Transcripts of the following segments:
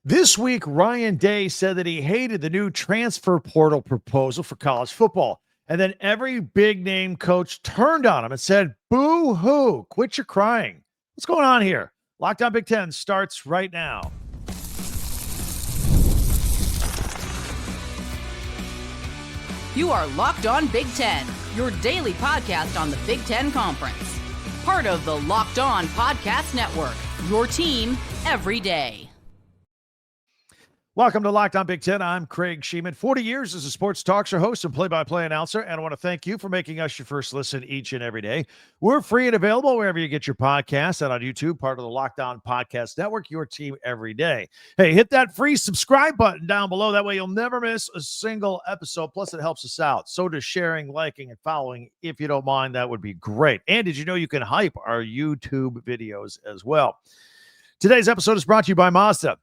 This week, Ryan Day said that he hated the new transfer portal proposal for college football. And then every big name coach turned on him and said, boo hoo, quit your crying. What's going on here? Locked On Big Ten starts right now. You are Locked On Big Ten, your daily podcast on the Big Ten Conference. Part of the Locked On Podcast Network, your team every day. Welcome to Locked On Big Ten. I'm Craig Sheeman. 40 years as a sports talk show host and play-by-play announcer, and I want to thank you for making us your first listen each and every day. We're free and available wherever you get your podcasts and on YouTube, part of the Locked On Podcast Network, your team every day. Hey, hit that free subscribe button down below. That way you'll never miss a single episode. Plus, it helps us out. So does sharing, liking, and following. If you don't mind, that would be great. And did you know you can hype our YouTube videos as well? Today's episode is brought to you by Mazda.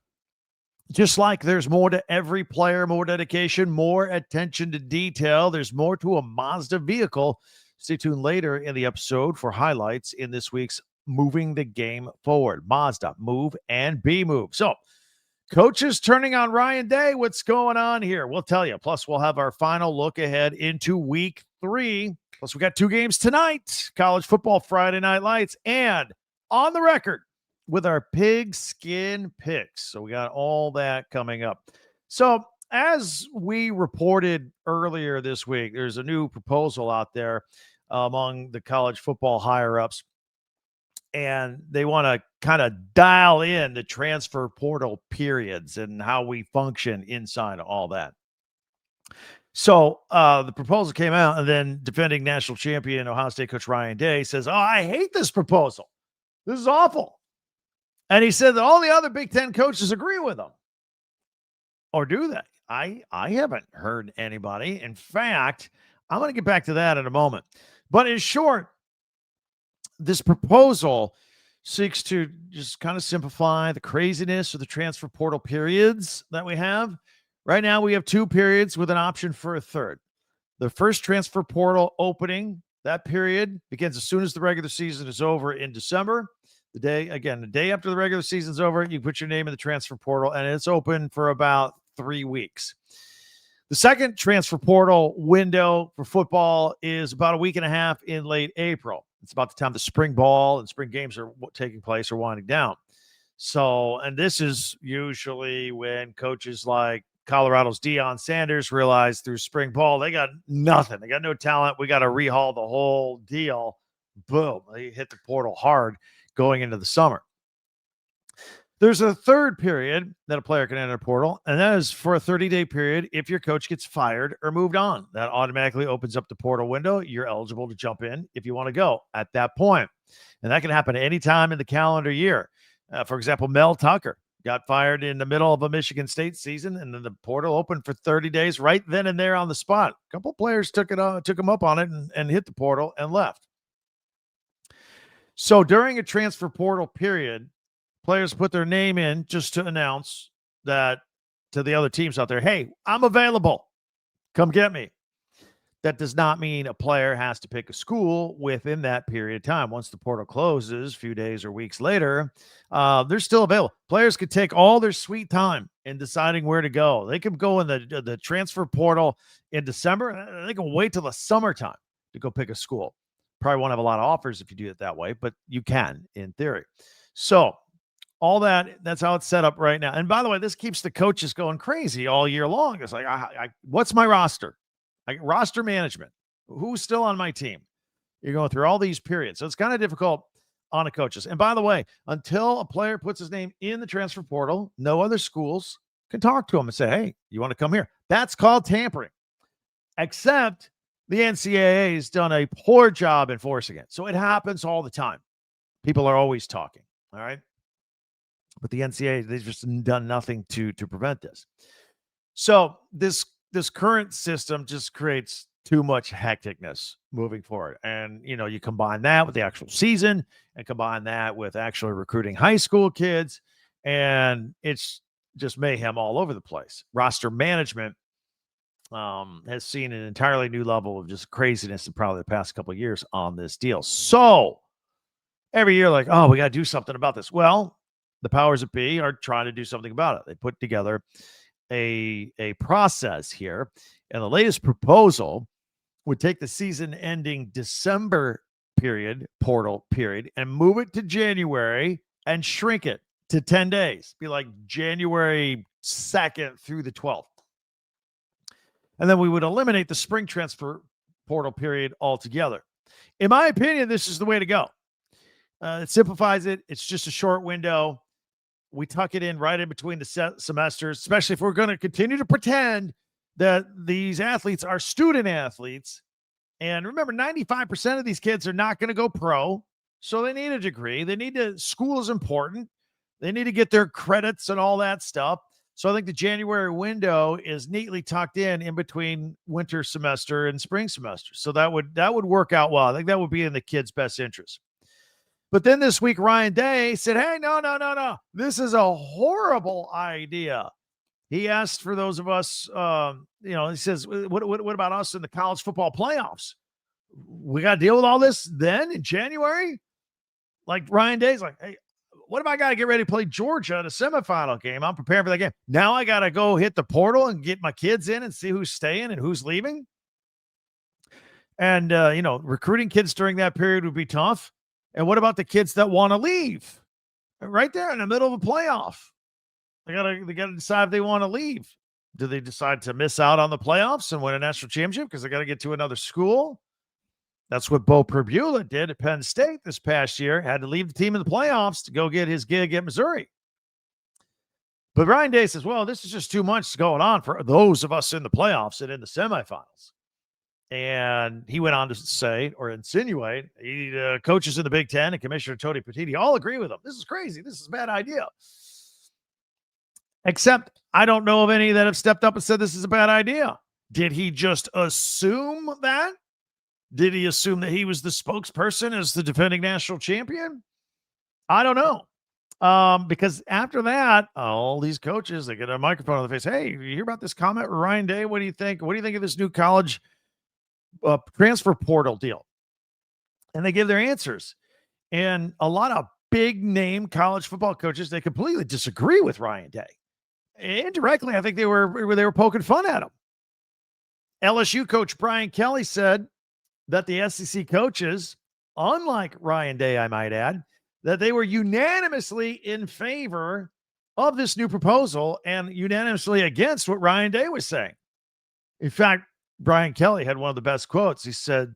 Just like there's more to every player, more dedication, more attention to detail, there's more to a Mazda vehicle. Stay tuned later in the episode for highlights in this week's Moving the Game Forward. Mazda, move and be moved. So, coaches turning on Ryan Day. What's going on here? We'll tell you. Plus, we'll have our final look ahead into week 3. Plus, we got 2 games tonight. College football Friday Night Lights. And on the record, with our pigskin picks. So we got all that coming up. So as we reported earlier this week, there's a new proposal out there among the college football higher-ups, and they want to kind of dial in the transfer portal periods and how we function inside of all that. So the proposal came out, and then defending national champion Ohio State coach Ryan Day says, I hate this proposal. This is awful. And he said that all the other Big Ten coaches agree with him. Or do they? I haven't heard anybody. In fact, I'm going to get back to that in a moment. But in short, this proposal seeks to just kind of simplify the craziness of the transfer portal periods that we have. Right now, we have 2 periods with an option for a third. The first transfer portal opening, that period begins as soon as the regular season is over in December. The day after the regular season's over, you put your name in the transfer portal, and it's open for about 3 weeks. The second transfer portal window for football is about a week and a half in late April. It's about the time the spring ball and spring games are taking place or winding down. So, and this is usually when coaches like Colorado's Deion Sanders realize through spring ball, they got nothing. They got no talent. We got to rehaul the whole deal. Boom. They hit the portal hard going into the summer. There's a third period that a player can enter a portal, and that is for a 30-day period. If your coach gets fired or moved on, that automatically opens up the portal window. You're eligible to jump in if you want to go at that point. And that can happen any time in the calendar year. For example, Mel Tucker got fired in the middle of a Michigan State season, and then the portal opened for 30 days right then and there on the spot. A couple of players took him up on it and hit the portal and left. So during a transfer portal period, players put their name in just to announce that to the other teams out there, hey, I'm available. Come get me. That does not mean a player has to pick a school within that period of time. Once the portal closes, a few days or weeks later, they're still available. Players could take all their sweet time in deciding where to go. They can go in the transfer portal in December. They can wait till the summertime to go pick a school. Probably won't have a lot of offers if you do it that way, but you can in theory. So all that's how it's set up right now. And by the way, this keeps the coaches going crazy all year long. It's like, what's my roster? Roster management. Who's still on my team? You're going through all these periods. So it's kind of difficult on the coaches. And by the way, until a player puts his name in the transfer portal, no other schools can talk to him and say, hey, you want to come here? That's called tampering. Except the NCAA has done a poor job enforcing it. So it happens all the time. People are always talking. All right. But the NCAA, they've just done nothing to prevent this. So this current system just creates too much hecticness moving forward. And, you combine that with the actual season and combine that with actually recruiting high school kids, and it's just mayhem all over the place. Roster management has seen an entirely new level of just craziness in probably the past couple of years on this deal. So every year, like, oh, we got to do something about this. Well, the powers that be are trying to do something about it. They put together a process here, and the latest proposal would take the season ending December portal period, and move it to January and shrink it to 10 days. Be like January 2nd through the 12th. And then we would eliminate the spring transfer portal period altogether. In my opinion, this is the way to go. It simplifies it. It's just a short window. We tuck it in right in between the semesters, especially if we're going to continue to pretend that these athletes are student athletes. And remember, 95% of these kids are not going to go pro, so they need a degree. School is important. They need to get their credits and all that stuff. So I think the January window is neatly tucked in between winter semester and spring semester. So that would work out well. I think that would be in the kids' best interest. But then this week, Ryan Day said, hey, no. This is a horrible idea. He asked for those of us, he says, what about us in the college football playoffs? We got to deal with all this then in January? Like Ryan Day's like, hey, what if I got to get ready to play Georgia in a semifinal game? I'm preparing for that game. Now I got to go hit the portal and get my kids in and see who's staying and who's leaving. And, recruiting kids during that period would be tough. And what about the kids that want to leave? Right there in the middle of a playoff. They gotta decide if they want to leave. Do they decide to miss out on the playoffs and win a national championship because they got to get to another school? That's what Bo Pribula did at Penn State this past year. Had to leave the team in the playoffs to go get his gig at Missouri. But Ryan Day says, well, this is just too much going on for those of us in the playoffs and in the semifinals. And he went on to say or insinuate coaches in the Big Ten and Commissioner Tony Petitti all agree with him. This is crazy. This is a bad idea. Except I don't know of any that have stepped up and said this is a bad idea. Did he just assume that? Did he assume that he was the spokesperson as the defending national champion? I don't know. Because after that, all these coaches, they get a microphone on the face. Hey, you hear about this comment with Ryan Day? What do you think? What do you think of this new college transfer portal deal? And they give their answers. And a lot of big name college football coaches, they completely disagree with Ryan Day. Indirectly, I think they were poking fun at him. LSU coach Brian Kelly said that the SEC coaches, unlike Ryan Day, I might add, that they were unanimously in favor of this new proposal and unanimously against what Ryan Day was saying. In fact, Brian Kelly had one of the best quotes. He said,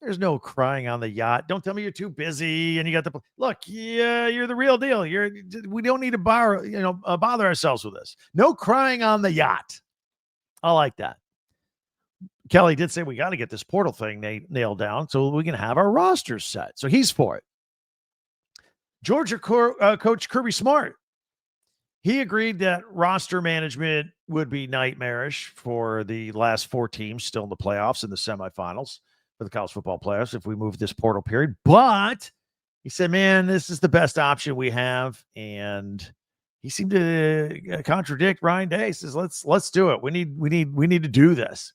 there's no crying on the yacht. Don't tell me you're too busy and you got the look. Yeah, you're the real deal. We don't need to bother ourselves with this. No crying on the yacht. I like that. Kelly did say we got to get this portal thing nailed down so we can have our rosters set. So he's for it. Georgia coach Kirby Smart, he agreed that roster management would be nightmarish for the last 4 teams still in the playoffs and the semifinals for the college football playoffs if we move this portal period. But he said, man, this is the best option we have. And he seemed to contradict Ryan Day. He says, let's do it. We need to do this.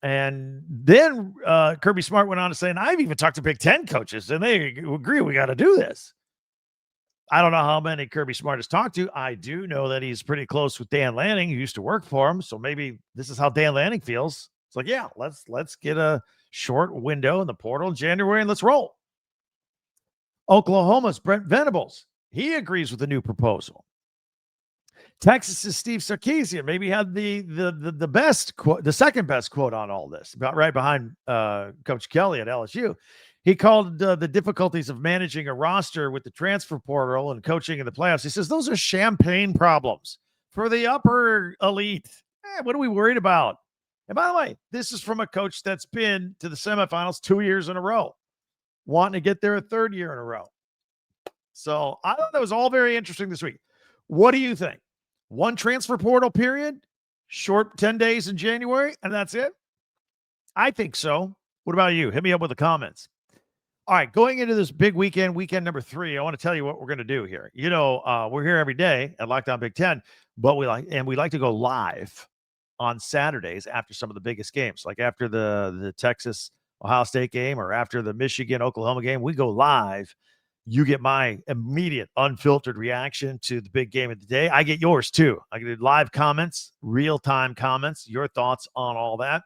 And then Kirby Smart went on to say, and I've even talked to Big Ten coaches, and they agree we got to do this. I don't know how many Kirby Smart has talked to. I do know that he's pretty close with Dan Lanning, who used to work for him. So maybe this is how Dan Lanning feels. It's like, yeah, let's get a short window in the portal in January and let's roll. Oklahoma's Brent Venables, he agrees with the new proposal. Texas's Steve Sarkisian maybe had the best quote, the second best quote on all this, about right behind Coach Kelly at LSU. He called the difficulties of managing a roster with the transfer portal and coaching in the playoffs. He says those are champagne problems for the upper elite. What are we worried about? And by the way, this is from a coach that's been to the semifinals 2 years in a row, wanting to get there a third year in a row. So I thought that was all very interesting this week. What do you think? One transfer portal period, short 10 days in January, and that's it? I think so. What about you? Hit me up with the comments. All right, going into this big weekend number 3, I want to tell you what we're going to do here. We're here every day at Lockdown Big Ten, but we like to go live on Saturdays after some of the biggest games, like after the Texas Ohio State game or after the Michigan Oklahoma game. We go live You get my immediate unfiltered reaction to the big game of the day. I get yours too. I get live comments, real-time comments, your thoughts on all that.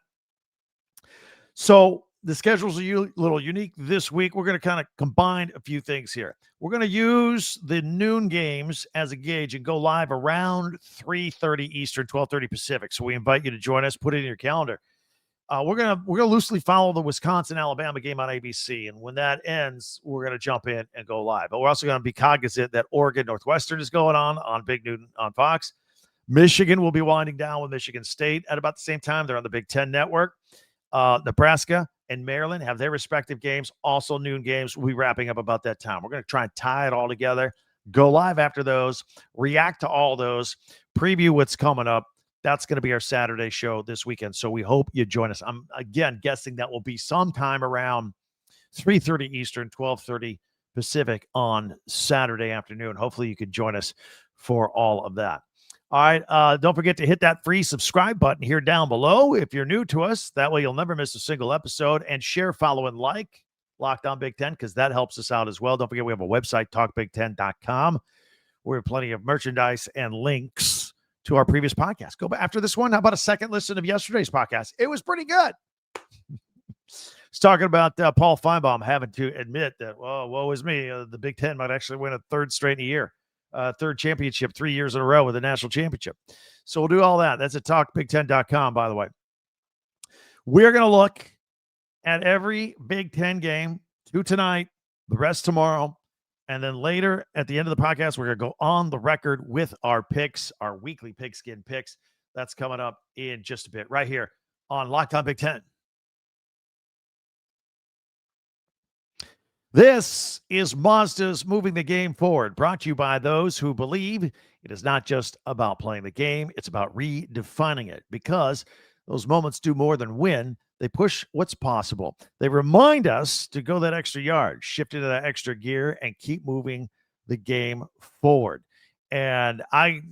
So the schedule's a little unique this week. We're going to kind of combine a few things here. We're going to use the noon games as a gauge and go live around 3:30 Eastern, 12:30 Pacific. So we invite you to join us. Put it in your calendar. We're gonna loosely follow the Wisconsin-Alabama game on ABC, and when that ends, we're gonna jump in and go live. But we're also gonna be cognizant that Oregon Northwestern is going on Big Noon on Fox. Michigan will be winding down with Michigan State at about the same time. They're on the Big Ten Network. Nebraska and Maryland have their respective games, also noon games. We'll be wrapping up about that time. We're gonna try and tie it all together. Go live after those. React to all those. Preview what's coming up. That's going to be our Saturday show this weekend. So we hope you join us. I'm, again, guessing that will be sometime around 3:30 Eastern, 12:30 Pacific on Saturday afternoon. Hopefully you can join us for all of that. All right. Don't forget to hit that free subscribe button here down below if you're new to us. That way you'll never miss a single episode. And share, follow, and like Locked On Big Ten, because that helps us out as well. Don't forget we have a website, talkbig10.com. We have plenty of merchandise and links to our previous podcast. Go back after this one. How about a second listen of yesterday's podcast? It was pretty good. It's talking about Paul Feinbaum having to admit that, well, woe is me. The Big Ten might actually win a third straight in a year, third championship 3 years in a row with a national championship. So we'll do all that. That's at talkbig10.com, by the way. We're going to look at every Big Ten game, 2 tonight, the rest tomorrow. And then later at the end of the podcast, we're going to go on the record with our picks, our weekly pigskin picks. That's coming up in just a bit right here on Locked On Big Ten. This is Mazda's Moving the Game Forward, brought to you by those who believe it is not just about playing the game, it's about redefining it, because those moments do more than win. They push what's possible. They remind us to go that extra yard, shift into that extra gear, and keep moving the game forward. And I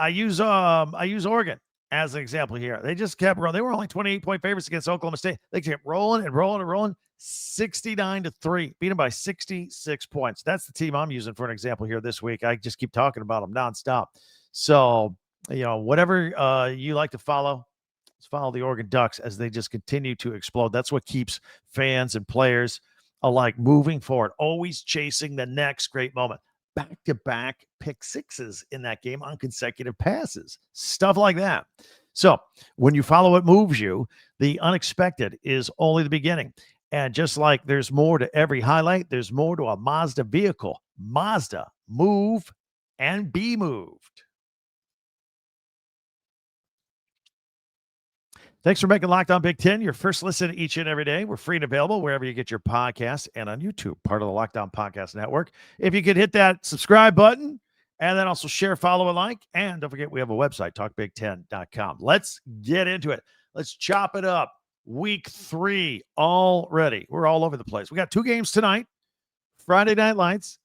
use Oregon as an example here. They just kept rolling. They were only 28-point favorites against Oklahoma State. They kept rolling and rolling and rolling. 69-3, beat them by 66 points. That's the team I'm using for an example here this week. I just keep talking about them nonstop. So, whatever you like to follow, let's follow the Oregon Ducks as they just continue to explode. That's what keeps fans and players alike moving forward, always chasing the next great moment. Back-to-back pick sixes in that game on consecutive passes, stuff like that. So when you follow what moves you, the unexpected is only the beginning. And just like there's more to every highlight, there's more to a Mazda vehicle. Mazda, move and be moved. Thanks for making Locked On Big Ten your first listen each and every day. We're free and available wherever you get your podcasts and on YouTube, part of the Locked On Podcast Network. If you could hit that subscribe button and then also share, follow, and like. And don't forget, we have a website, talkbig10.com. Let's get into it. Let's chop it up. Week 3 already. We're all over the place. We got 2 games tonight. Friday Night Lights.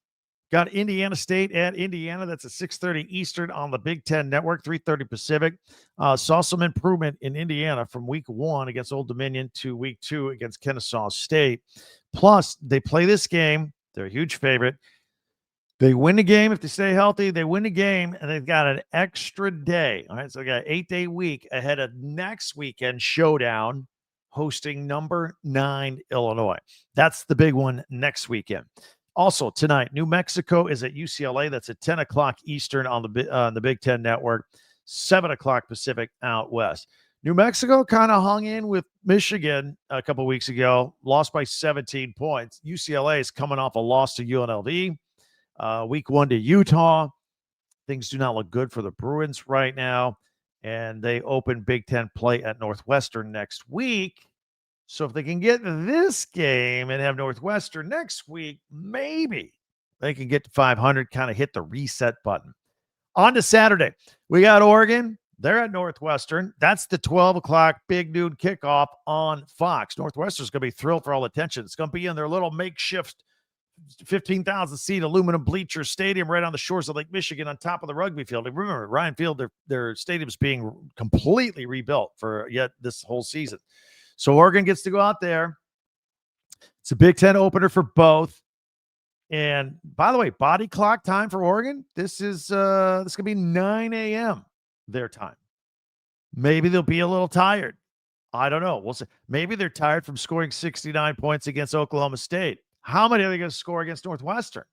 Got Indiana State at Indiana. That's at 6:30 Eastern on the Big Ten Network, 3:30 Pacific. Saw some improvement in Indiana from week 1 against Old Dominion to week 2 against Kennesaw State. Plus, they play this game. They're a huge favorite. They win the game if they stay healthy. They win the game, and they've got an extra day. All right, so they got an 8-day week ahead of next weekend showdown, hosting number 9 Illinois. That's the big one next weekend. Also tonight, New Mexico is at UCLA. That's at 10 o'clock Eastern on the Big Ten Network, 7 o'clock Pacific out west. New Mexico kind of hung in with Michigan a couple weeks ago, lost by 17 points. UCLA is coming off a loss to UNLV, week 1 to Utah. Things do not look good for the Bruins right now, and they open Big Ten play at Northwestern next week. So if they can get this game and have Northwestern next week, maybe they can get to 500, kind of hit the reset button. On to Saturday. We got Oregon. They're at Northwestern. That's the 12 o'clock big noon kickoff on Fox. Northwestern's going to be thrilled for all attention. It's going to be in their little makeshift 15,000-seat aluminum bleacher stadium right on the shores of Lake Michigan on top of the rugby field. And remember, Ryan Field, their stadium's being completely rebuilt for yet this whole season. So Oregon gets to go out there. It's a Big Ten opener for both. And by the way, body clock time for Oregon, this going to be 9 a.m. their time. Maybe they'll be a little tired. I don't know. We'll see. Maybe they're tired from scoring 69 points against Oklahoma State. How many are they going to score against Northwestern?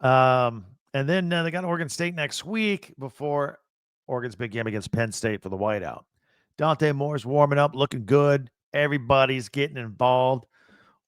And then they got Oregon State next week before Oregon's big game against Penn State for the whiteout. Dante Moore's warming up, looking good. Everybody's getting involved.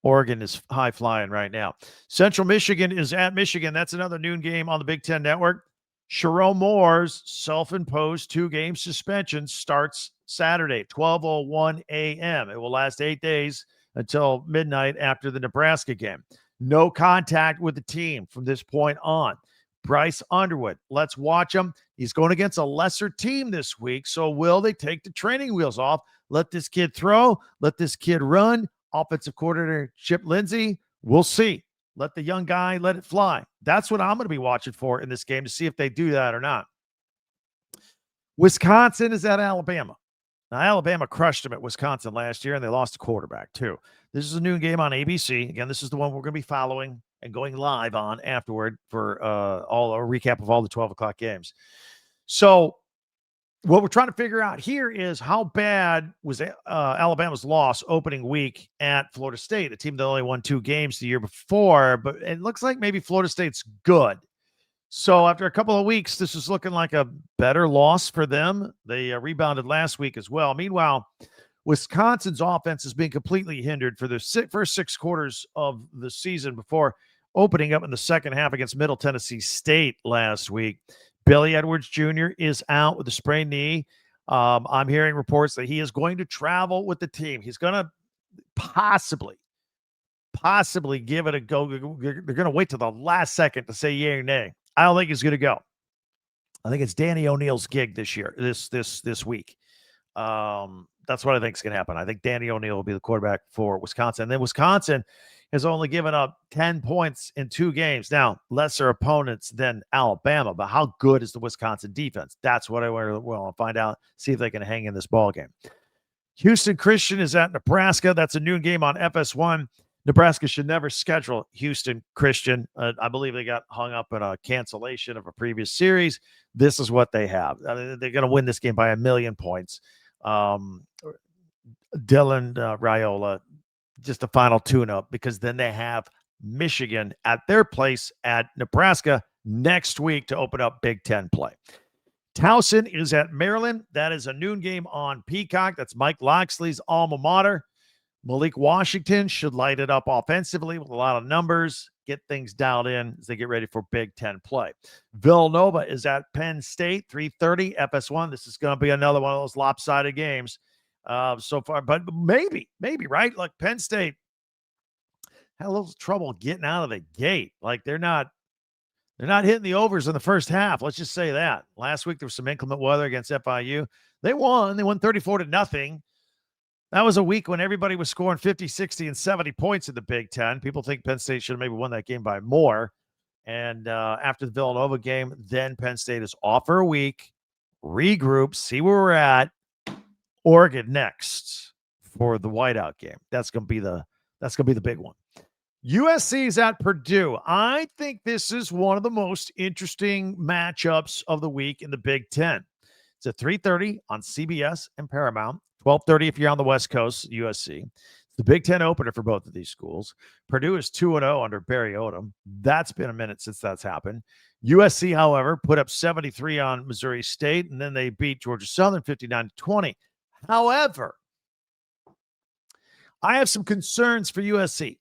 Oregon is high flying right now. Central Michigan is at Michigan. That's another noon game on the Big Ten Network. Sherrone Moore's self-imposed 2-game suspension starts Saturday, 12:01 a.m. It will last 8 days until midnight after the Nebraska game. No contact with the team from this point on. Bryce Underwood, let's watch him. He's going against a lesser team this week, so will they take the training wheels off? Let this kid throw. Let this kid run. Offensive coordinator Chip Lindsey, we'll see. Let the young guy let it fly. That's what I'm going to be watching for in this game to see if they do that or not. Wisconsin is at Alabama. Now, Alabama crushed them at Wisconsin last year, and they lost a quarterback, too. This is a noon game on ABC. Again, this is the one we're going to be following and going live on afterward for all a recap of all the 12 o'clock games. So what we're trying to figure out here is how bad was Alabama's loss opening week at Florida State, a team that only won 2 games the year before, but it looks like maybe Florida State's good. So after a couple of weeks, this is looking like a better loss for them. They rebounded last week as well. Meanwhile, Wisconsin's offense has been completely hindered for the first 6 quarters of the season before opening up in the second half against Middle Tennessee State last week. Billy Edwards Jr. is out with a sprained knee. I'm hearing reports that he is going to travel with the team. He's going to possibly give it a go. They're going to wait till the last second to say yay or nay. I don't think he's going to go. I think it's Danny O'Neill's gig this year, this week. That's what I think is going to happen. I think Danny O'Neill will be the quarterback for Wisconsin. And then Wisconsin has only given up 10 points in 2 games. Now, lesser opponents than Alabama, but how good is the Wisconsin defense? That's what I want to find out, see if they can hang in this ball game. Houston Christian is at Nebraska. That's a noon game on FS1. Nebraska should never schedule Houston Christian. I believe they got hung up in a cancellation of a previous series. This is what they have. They're going to win this game by 1,000,000 points. Dylan Raiola, just the final tune-up, because then they have Michigan at their place at Nebraska next week to open up Big Ten play. Towson is at Maryland. That is a noon game on Peacock. That's Mike Loxley's alma mater. Malik Washington should light it up offensively with a lot of numbers, get things dialed in as they get ready for Big Ten play. Villanova is at Penn State, 3:30 FS1. This is going to be another one of those lopsided games so far, but maybe, right? Like Penn State had a little trouble getting out of the gate. Like they're not hitting the overs in the first half. Let's just say that. Last week there was some inclement weather against FIU. They won 34-0. That was a week when everybody was scoring 50, 60, and 70 points in the Big Ten. People think Penn State should have maybe won that game by more. And after the Villanova game, then Penn State is off for a week, regroup, see where we're at. Oregon next for the whiteout game. That's going to be the big one. USC is at Purdue. I think this is one of the most interesting matchups of the week in the Big Ten. It's at 3:30 on CBS and Paramount. 12:30 if you're on the West Coast, USC. It's the Big Ten opener for both of these schools. Purdue is 2-0 under Barry Odom. That's been a minute since that's happened. USC, however, put up 73 on Missouri State, and then they beat Georgia Southern 59-20. However, I have some concerns for USC.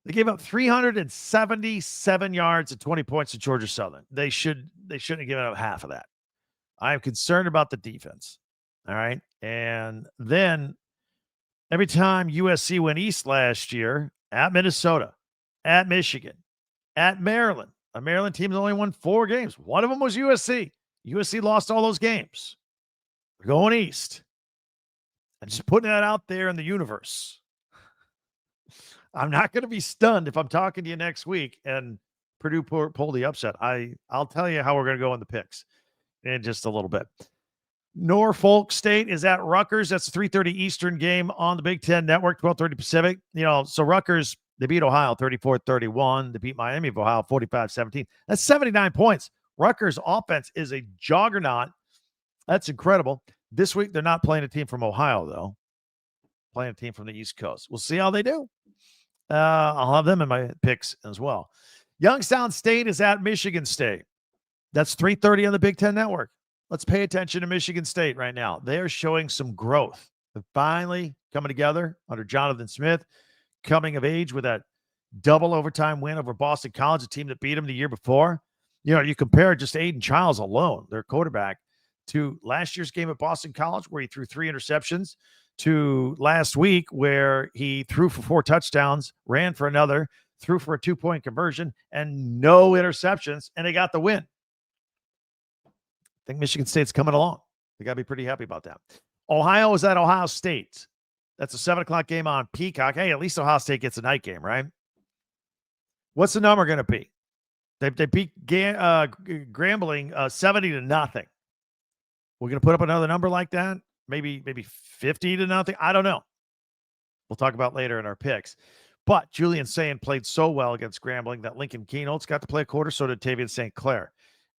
They gave up 377 yards and 20 points to Georgia Southern. They shouldn't have given up half of that. I am concerned about the defense. All right. And then every time USC went east last year, at Minnesota, at Michigan, at Maryland, a Maryland team that only won 4 games. One of them was USC. USC lost all those games. We're going east. I'm just putting that out there in the universe. I'm not going to be stunned if I'm talking to you next week and Purdue pull the upset. I'll tell you how we're going to go in the picks in just a little bit. Norfolk State is at Rutgers. That's a 3:30 Eastern game on the Big Ten Network, 12:30 Pacific. So Rutgers They beat Ohio 34-31. They beat Miami of Ohio 45-17. That's 79 points. Rutgers' offense is a juggernaut. That's incredible. This week, they're not playing a team from Ohio, though. Playing a team from the East Coast. We'll see how they do. I'll have them in my picks as well. Youngstown State is at Michigan State. That's 3:30 on the Big Ten Network. Let's pay attention to Michigan State right now. They are showing some growth. They're finally coming together under Jonathan Smith, coming of age with that double overtime win over Boston College, a team that beat them the year before. You know, you compare just Aiden Childs alone, their quarterback, to last year's game at Boston College where he threw 3 interceptions, to last week where he threw for 4 touchdowns, ran for another, threw for a 2-point conversion, and no interceptions, and they got the win. I think Michigan State's coming along. They got to be pretty happy about that. Ohio is at Ohio State. That's a 7 o'clock game on Peacock. Hey, at least Ohio State gets a night game, right? What's the number going to be? They beat Grambling 70-0. We're going to put up another number like that? Maybe 50-0. I don't know. We'll talk about later in our picks. But Julian Sayin played so well against Grambling that Lincoln Keynotes got to play a quarter, so did Tavian St. Clair.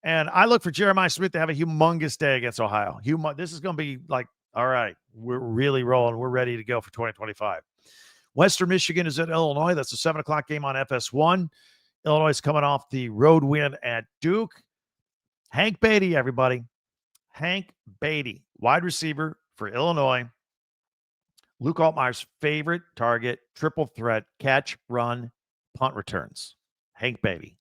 And I look for Jeremiah Smith to have a humongous day against Ohio. This is going to be like, all right, we're really rolling. We're ready to go for 2025. Western Michigan is at Illinois. That's a 7 o'clock game on FS1. Illinois is coming off the road win at Duke. Hank Beatty, everybody. Hank Beatty, wide receiver for Illinois. Luke Altmaier's favorite target, triple threat, catch, run, punt returns. Hank Beatty.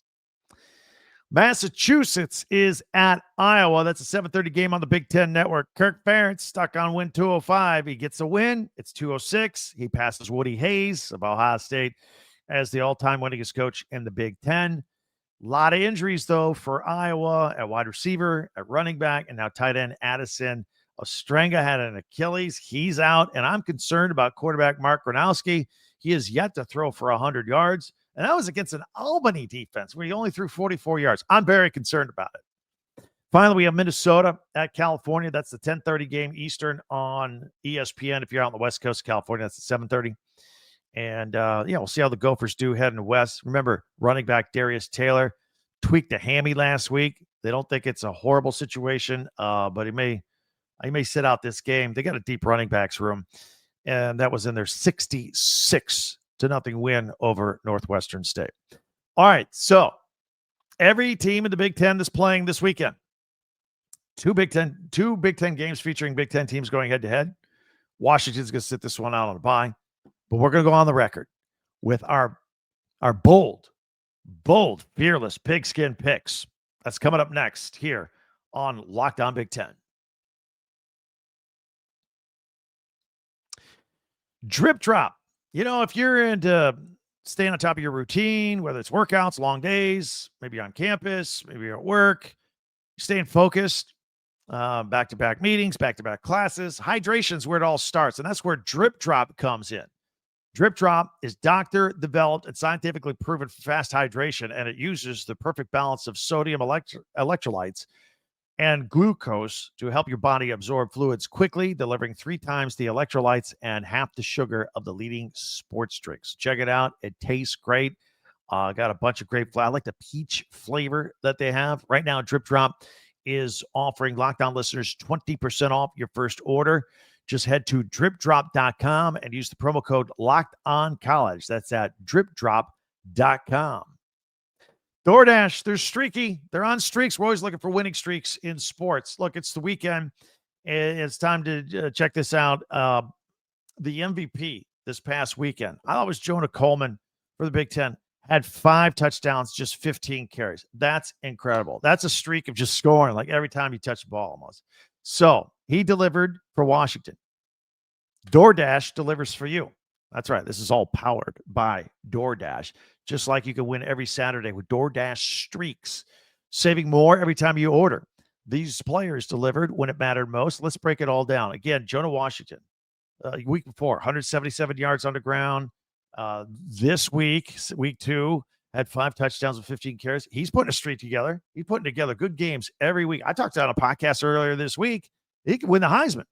Massachusetts is at Iowa. That's a 7:30 game on the Big Ten Network. Kirk Ferentz stuck on win 205. He gets a win. It's 206. He passes Woody Hayes of Ohio State as the all-time winningest coach in the Big Ten. A lot of injuries, though, for Iowa at wide receiver, at running back, and now tight end Addison. Ostrenga had an Achilles. He's out, and I'm concerned about quarterback Mark Gronowski. He is yet to throw for 100 yards. And that was against an Albany defense where he only threw 44 yards. I'm very concerned about it. Finally, we have Minnesota at California. That's the 10:30 game Eastern on ESPN. If you're out on the West Coast of California, that's at 7:30. And, we'll see how the Gophers do heading west. Remember, running back Darius Taylor tweaked a hammy last week. They don't think it's a horrible situation, but he may sit out this game. They got a deep running backs room, and that was in their 66-0 win over Northwestern State. All right, so every team in the Big Ten that's playing this weekend. Two Big Ten games featuring Big Ten teams going head-to-head. Washington's going to sit this one out on a bye, but we're going to go on the record with our bold, fearless pigskin picks. That's coming up next here on Locked On Big Ten. Drip drop. You know, if you're into staying on top of your routine, whether it's workouts, long days, maybe you're on campus, maybe you're at work, staying focused, back-to-back meetings, back-to-back classes, hydration is where it all starts, and that's where Drip Drop comes in. Drip Drop is doctor-developed and scientifically proven for fast hydration, and it uses the perfect balance of sodium electrolytes and glucose to help your body absorb fluids quickly, delivering 3 times the electrolytes and half the sugar of the leading sports drinks. Check it out. It tastes great. Got a bunch of great flavor. I like the peach flavor that they have. Right now, Drip Drop is offering Lockdown listeners 20% off your first order. Just head to dripdrop.com and use the promo code LOCKEDONCollege. That's at dripdrop.com. DoorDash, they're streaky. They're on streaks. We're always looking for winning streaks in sports. Look, it's the weekend. It's time to check this out. The MVP this past weekend, I thought it was Jonah Coleman for the Big Ten. Had 5 touchdowns, just 15 carries. That's incredible. That's a streak of just scoring like every time you touch the ball almost. So he delivered for Washington. DoorDash delivers for you. That's right. This is all powered by DoorDash. Just like you can win every Saturday with DoorDash streaks, saving more every time you order. These players delivered when it mattered most. Let's break it all down. Again, Jonah Washington, week before, 177 yards on the ground. This week, week 2, had 5 touchdowns and 15 carries. He's putting a streak together. He's putting together good games every week. I talked about a podcast earlier this week. He could win the Heisman.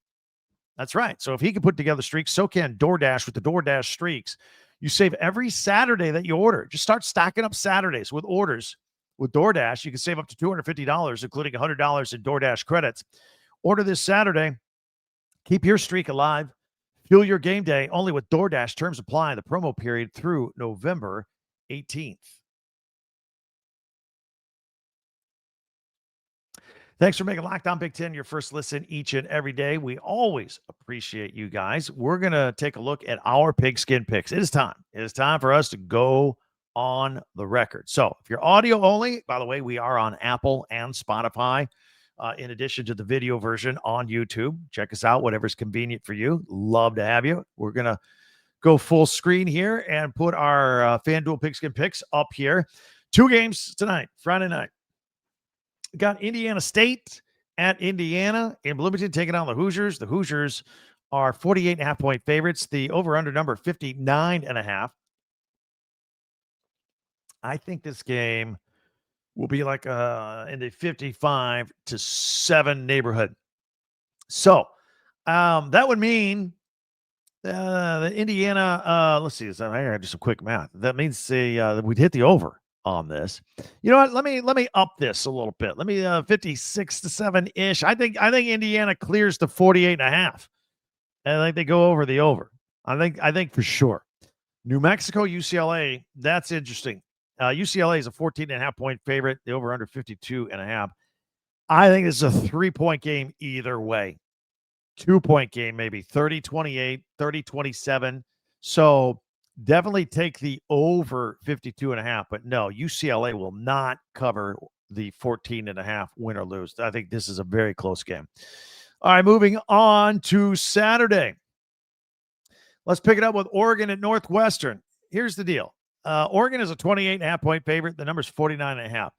That's right. So if he can put together streaks, so can DoorDash with the DoorDash streaks. You save every Saturday that you order. Just start stacking up Saturdays with orders with DoorDash. You can save up to $250, including $100 in DoorDash credits. Order this Saturday. Keep your streak alive. Fuel your game day only with DoorDash. Terms apply. The promo period through November 18th. Thanks for making Locked On Big Ten your first listen each and every day. We always appreciate you guys. We're going to take a look at our pigskin picks. It is time. It is time for us to go on the record. So if you're audio only, by the way, we are on Apple and Spotify, in addition to the video version on YouTube. Check us out, whatever's convenient for you. Love to have you. We're going to go full screen here and put our FanDuel pigskin picks up here. 2 games tonight, Friday night. Got Indiana State at Indiana in Bloomington taking on the Hoosiers. The Hoosiers are 48.5-point favorites. The over-under number 59.5. I think this game will be like in the 55-7 neighborhood. So that would mean the Indiana, let's see, I got just some quick math. That means we'd hit the over on this. You know what? Let me up this a little bit. Let me 56-7 ish. I think Indiana clears the 48.5. And I think they go over the over. I think for sure. New Mexico, UCLA, that's interesting. UCLA is a 14.5-point favorite. The over under 52.5. I think this is a 3-point game either way. 2-point game, maybe 30-28, 30-27. So definitely take the over 52.5, but no, UCLA will not cover the 14.5 win or lose. I think this is a very close game. All right, moving on to Saturday. Let's pick it up with Oregon at Northwestern. Here's the deal. Oregon is a 28.5-point favorite. The number's 49.5.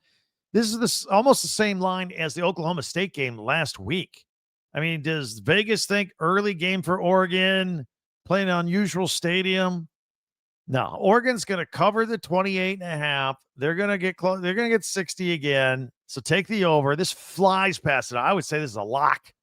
This is almost the same line as the Oklahoma State game last week. I mean, does Vegas think early game for Oregon, playing an unusual stadium? No, Oregon's going to cover the 28.5. They're going to get close. They're going to get 60 again. So take the over. This flies past it. I would say this is a lock.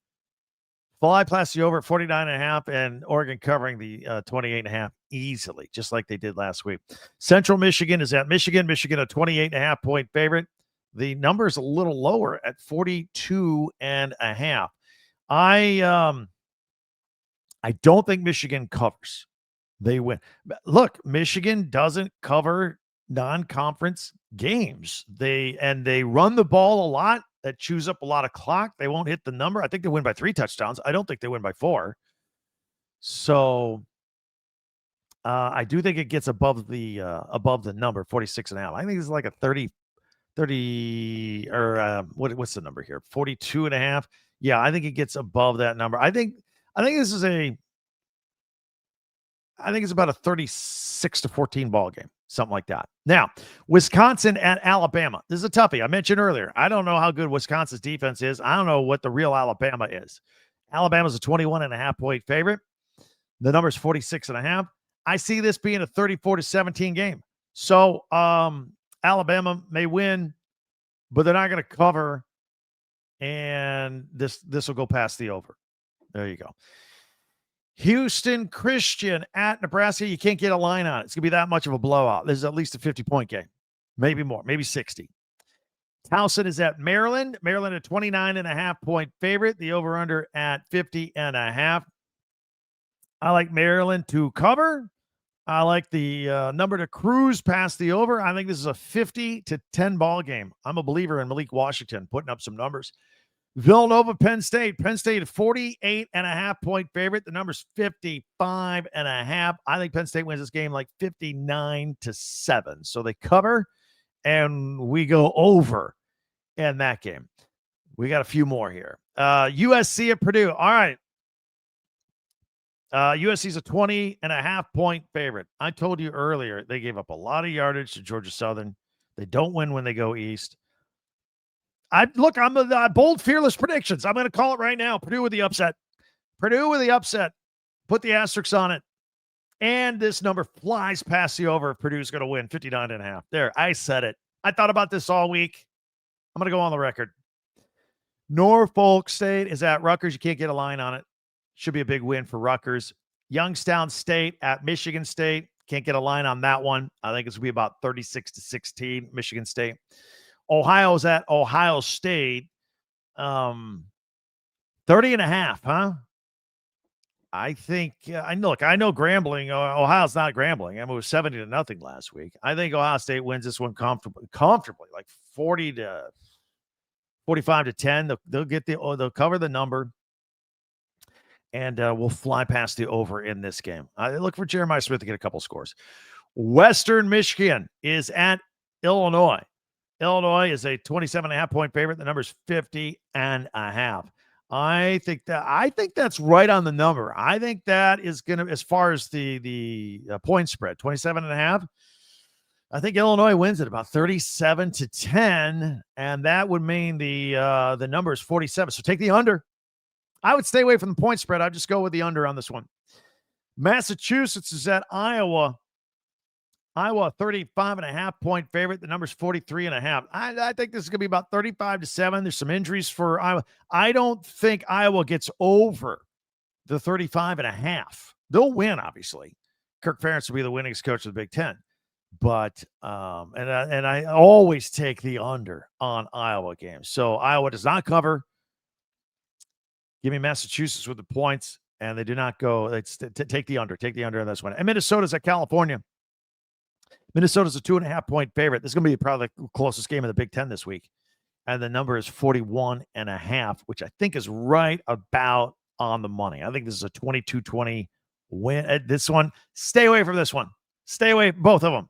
Fly past the over at 49.5 and Oregon covering the 28.5 easily, just like they did last week. Central Michigan is at Michigan. Michigan, a 28.5-point favorite. The number is a little lower at 42.5. I don't think Michigan covers. They win. Look, Michigan doesn't cover non-conference games. They run the ball a lot. That chews up a lot of clock. They won't hit the number. I think they win by 3 touchdowns. I don't think they win by 4. So I do think it gets above the number 46.5. I think it's like a 30 or what's the number here? 42.5. Yeah, I think it gets above that number. I think this is it's about a 36-14 ball game, something like that. Now, Wisconsin at Alabama. This is a toughie. I mentioned earlier, I don't know how good Wisconsin's defense is. I don't know what the real Alabama is. Alabama's a 21.5-point favorite. The number's 46.5. I see this being a 34-17 game. So Alabama may win, but they're not going to cover, and this will go past the over. There you go. Houston Christian at Nebraska. You can't get a line on it. It's going to be that much of a blowout. This is at least a 50-point game. Maybe more. Maybe 60. Towson is at Maryland. Maryland, a 29.5-point favorite. The over-under at 50.5. I like Maryland to cover. I like the number to cruise past the over. I think this is a 50-10 ball game. I'm a believer in Malik Washington putting up some numbers. Villanova, Penn State. Penn State, a 48.5-point favorite. The number's 55.5. I think Penn State wins this game like 59-7. So they cover, and we go over in that game. We got a few more here. USC at Purdue. All right. USC's a 20.5-point favorite. I told you earlier they gave up a lot of yardage to Georgia Southern. They don't win when they go east. I'm a bold, fearless predictions. I'm going to call it right now. Purdue with the upset. Purdue with the upset. Put the asterisks on it. And this number flies past the over. Purdue's going to win 59.5. There, I said it. I thought about this all week. I'm going to go on the record. Norfolk State is at Rutgers. You can't get a line on it. Should be a big win for Rutgers. Youngstown State at Michigan State. Can't get a line on that one. I think it's going to be about 36-16, Michigan State. Ohio's at Ohio State. 30 and a half, huh? I think, I know Grambling, Ohio's not Grambling. I mean, it was 70-0 last week. I think Ohio State wins this one comfortably, like 45-10. They'll cover the number, and we'll fly past the over in this game. I look for Jeremiah Smith to get a couple scores. Western Michigan is at Illinois. Illinois is a 27.5-point favorite. The number is 50.5. I think that's right on the number. I think that is going to, as far as the point spread, 27.5. I think Illinois wins at about 37-10, and that would mean the number is 47. So take the under. I would stay away from the point spread. I'd just go with the under on this one. Massachusetts is at Iowa. Iowa, 35.5-point favorite. The number's 43.5. I think this is going to be about 35-7. There's some injuries for Iowa. I don't think Iowa gets over the 35.5. They'll win, obviously. Kirk Ferentz will be the winningest coach of the Big Ten. But and I always take the under on Iowa games. So Iowa does not cover. Give me Massachusetts with the points, and they do not go. Take the under. Take the under on this one. And Minnesota's at California. Minnesota's a 2.5-point favorite. This is going to be probably the closest game of the Big Ten this week. And the number is 41.5, which I think is right about on the money. I think this is a 22-20 win. This one, stay away from this one. Stay away, both of them.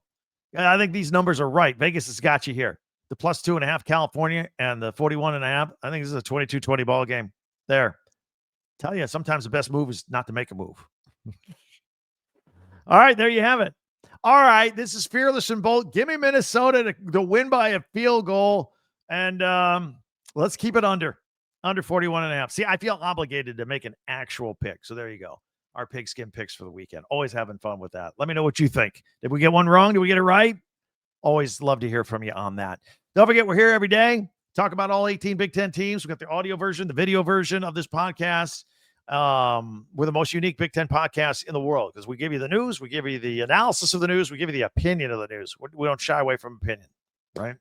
I think these numbers are right. Vegas has got you here. The plus 2.5 California and the 41.5. I think this is a 22-20 ball game. There. Tell you, sometimes the best move is not to make a move. All right, there you have it. All right, this is Fearless and Bolt. Give me Minnesota to win by a field goal, and let's keep it under 41.5. See, I feel obligated to make an actual pick, so there you go. Our pigskin picks for the weekend. Always having fun with that. Let me know what you think. Did we get one wrong? Did we get it right? Always love to hear from you on that. Don't forget, we're here every day. Talk about all 18 Big Ten teams. We've got the audio version, the video version of this podcast. We're the most unique Big Ten podcast in the world because we give you the news, we give you the analysis of the news, we give you the opinion of the news. We don't shy away from opinion, right?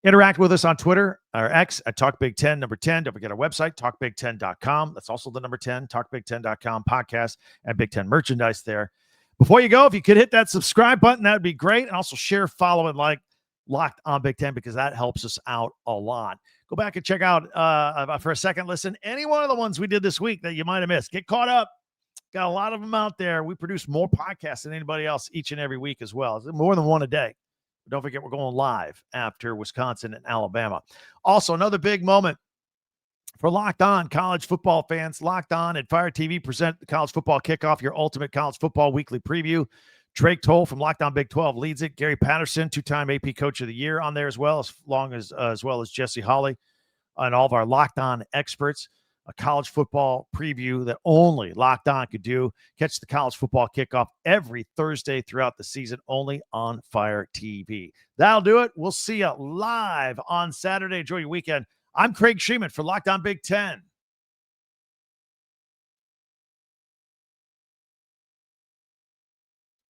Interact with us on Twitter or X at Talk Big Ten, number 10. Don't forget our website, talkbig10.com. That's also the number 10, talkbig10.com podcast and Big Ten merchandise there. Before you go, if you could hit that subscribe button, that would be great. And also share, follow, and like Locked on Big Ten because that helps us out a lot. Go back and check out for a second listen any one of the ones we did this week that you might have missed. Get caught up. Got a lot of them out there. We produce more podcasts than anybody else each and every week as well. More than one a day. But don't forget, we're going live after Wisconsin and Alabama. Also, another big moment for Locked On college football fans. Locked On and Fire TV present the College Football Kickoff, your ultimate college football weekly preview. Drake Toll from Locked On Big 12 leads it. Gary Patterson, two-time AP Coach of the Year on there as well as Jesse Hawley and all of our Locked On experts. A college football preview that only Locked On could do. Catch the College Football Kickoff every Thursday throughout the season, only on Fire TV. That'll do it. We'll see you live on Saturday. Enjoy your weekend. I'm Craig Sheeman for Locked On Big Ten.